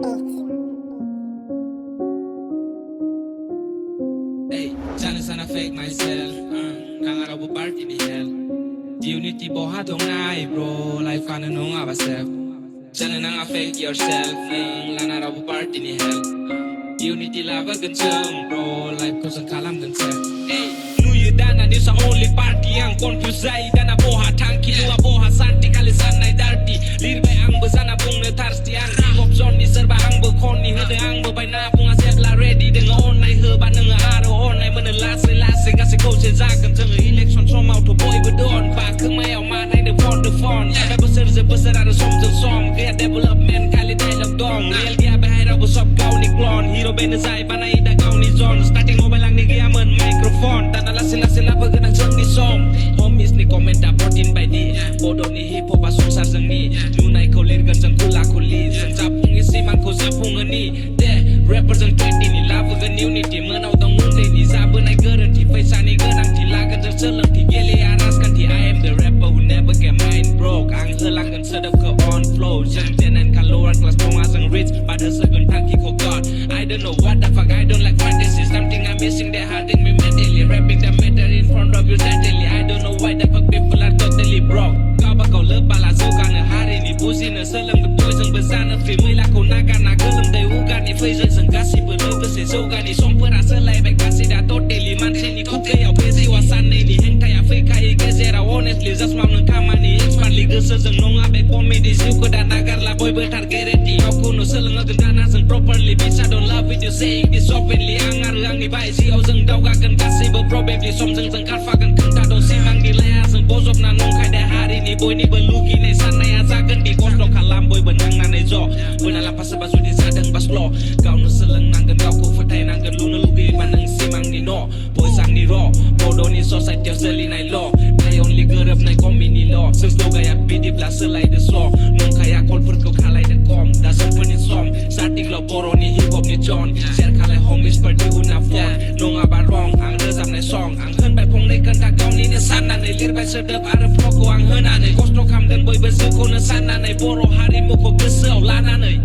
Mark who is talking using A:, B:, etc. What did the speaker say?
A: Hey, challenge sana fake myself. Nang araw party di hell. Unity boha dong nai bro. Life kana nung ourselves. Challenge nang fake yourself. Lang araw party di hell. Unity lava genceng bro. Life ko sang kalam genceng. Hey, nu you dana ni sa only party yang confuse ai dana boha tangki nu boha santi kali sanai darti. Lir bay ang besana bung ne thirsty ang hop zone ni serba ang be kon ni hede ang be bay na bung asep la ready dengan online he ban dengan aro online men last kasi ko chen za kan teng election som auto boy bedon ba ke mai au ma nai the phone ya besar ada som ke development kali dialog dong real dia behind our shop kau ni clone hero ben zai banai da kau ni zone starting mobile lang ni dia men microphone tan ala sila bergenang jeng di som homies ni comment da protein by di bodoh ni hip hop asung sar jeng ni junai ko lir gan jeng kuli jeng japung isi man ko japung ni de represent 20 ni love gan unity menau dong mun ni za benai garanti paisa ni genang ti lagan jeng seleng ti gele araskan ti I am the rapper who never get mind broke ang helang gan sedap ke on flow jeng tenen kan lower class pong asang rich pada segun tangki ko god I don't know what the fuck I don't like what this is something I'm missing they hurting me mentally rapping the matter in front of you deadly I don't know why the fuck people are totally broke kau bakal lebala zukan hari ni pusi ne seleng betul jeng besar free mai la ko nakan na gelem dai ugan ni fei jeng kasih belu bese zugan ni som pera selai baik kasih da totally man ni ko te au busy wasan ni heng taya fei kai gezera honestly just mam nang kamani expert li gese jeng nonga baik comedy ziu ko da nagar la boy betar guarantee aku no seleng gendana jeng properly bisa don't love it you saying this openly angar ang ni bai si au jeng dau ga kan kasih be probably som jeng karfa kan kenta don simang di layar jeng bozop na nong kai da hari ni boy ni belugi nei sana ya zagen di koslo kalam boy benang na nei jo benala pas basu di sadeng bas lo kau no seleng nanggen kau ko fatai nanggen lu no lugi manang simang ni no boy sang ni ro bodo ni society seli nai lo I only gerep nai komi ni lo sesto gaya bidi plus selai de so nong kaya kol per ko kalai de kom da sen peni som starting lo boro ni hip hop ni john share kalai homies per di una phone nong abarong ang rezam nai song ang hen bai pong nei kan da kau ni ne sana nei lir bai sedep are flow ko ang hena nei kostro kam den boy besu ko ne sana nei boro harimu ko gesau lana nei